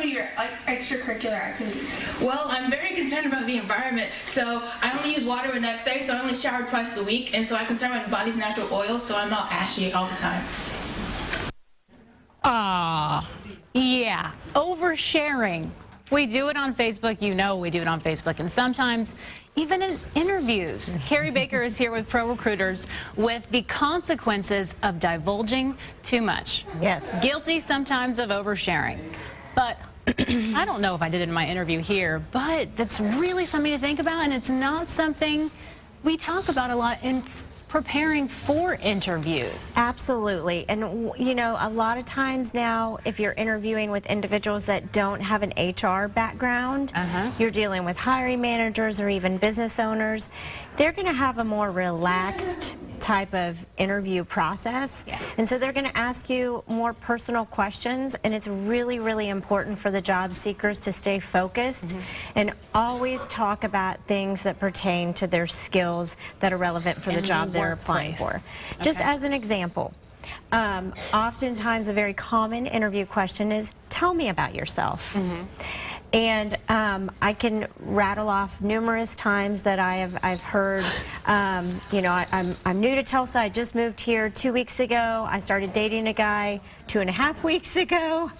some of your extracurricular activities? Well, I'm very concerned about the environment, so I only use water when that's safe, so I only shower twice a week, and so I conserve my body's natural oils, so I'm all ashy all the time. Yeah, oversharing. We do it on Facebook, you know we do it on Facebook, and sometimes even in interviews. Carey Baker is here with Pro Recruiters with the consequences of divulging too much. Yes. Guilty sometimes of oversharing. But I don't know if I did it in my interview here, but that's really something to think about, and it's not something we talk about a lot in preparing for interviews. Absolutely. And you know, a lot of times now, if you're interviewing with individuals that don't have an HR background, you're dealing with hiring managers or even business owners, they're going to have a more relaxed type of interview process. And so they're going to ask you more personal questions, and it's really, really important for the job seekers to stay focused and always talk about things that pertain to their skills that are relevant for the job they're applying for. Just as an example, oftentimes a very common interview question is, tell me about yourself. And I can rattle off numerous times that I've heard, you know, I'm new to Tulsa. I just moved here 2 weeks ago. I started dating a guy 2.5 weeks ago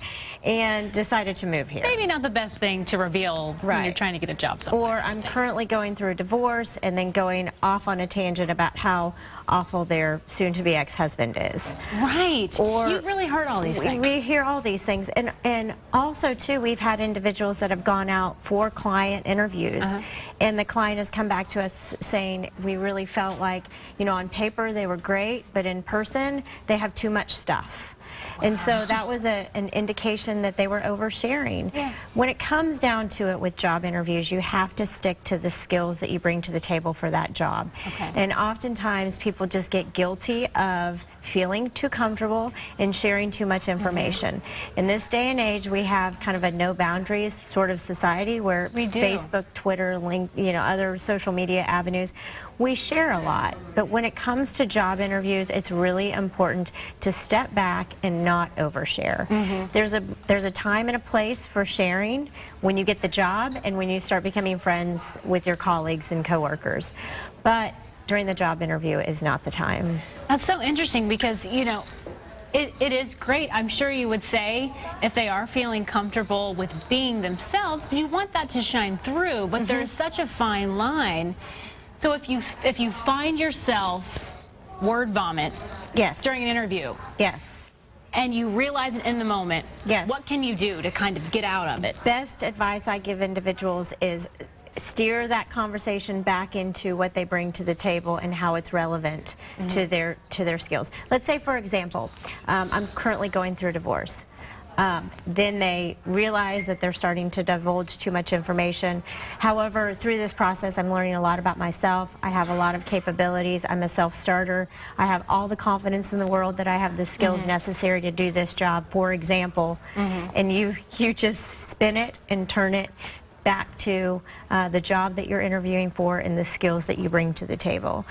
and decided to move here. Maybe not the best thing to reveal when you're trying to get a job somewhere. Or I'm currently going through a divorce, and then going off on a tangent about how awful their soon-to-be ex-husband is. Right. Or you've really heard all these things. We hear all these things. And also, too, we've had individuals that have gone out for client interviews, and the client has come back to us saying, we really felt like, you know, on paper they were great, but in person they have too much stuff. And so that was an indication that they were oversharing. When it comes down to it with job interviews, you have to stick to the skills that you bring to the table for that job. And oftentimes people just get guilty of feeling too comfortable and sharing too much information. In this day and age, we have kind of a no boundaries sort of society where Facebook, Twitter, you know, other social media avenues, we share a lot. But when it comes to job interviews, it's really important to step back and not overshare. There's a time and a place for sharing when you get the job and when you start becoming friends with your colleagues and coworkers. But during the job interview is not the time. That's so interesting because, you know, it is great. I'm sure you would say if they are feeling comfortable with being themselves, you want that to shine through, but there's such a fine line. So if you find yourself word vomit during an interview, and you realize it in the moment, what can you do to kind of get out of it? Best advice I give individuals is steer that conversation back into what they bring to the table and how it's relevant to their skills. Let's say, for example, I'm currently going through a divorce. Then they realize that they're starting to divulge too much information. However, through this process, I'm learning a lot about myself. I have a lot of capabilities. I'm a self-starter. I have all the confidence in the world that I have the skills necessary to do this job, for example. And you just spin it and turn it back to the job that you're interviewing for and the skills that you bring to the table.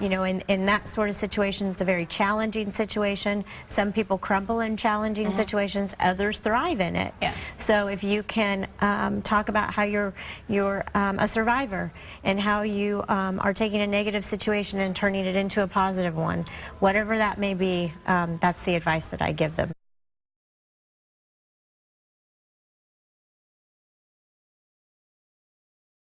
You know, in that sort of situation, it's a very challenging situation. Some people crumble in challenging situations, others thrive in it. So if you can talk about how you're a survivor and how you are taking a negative situation and turning it into a positive one, whatever that may be, that's the advice that I give them.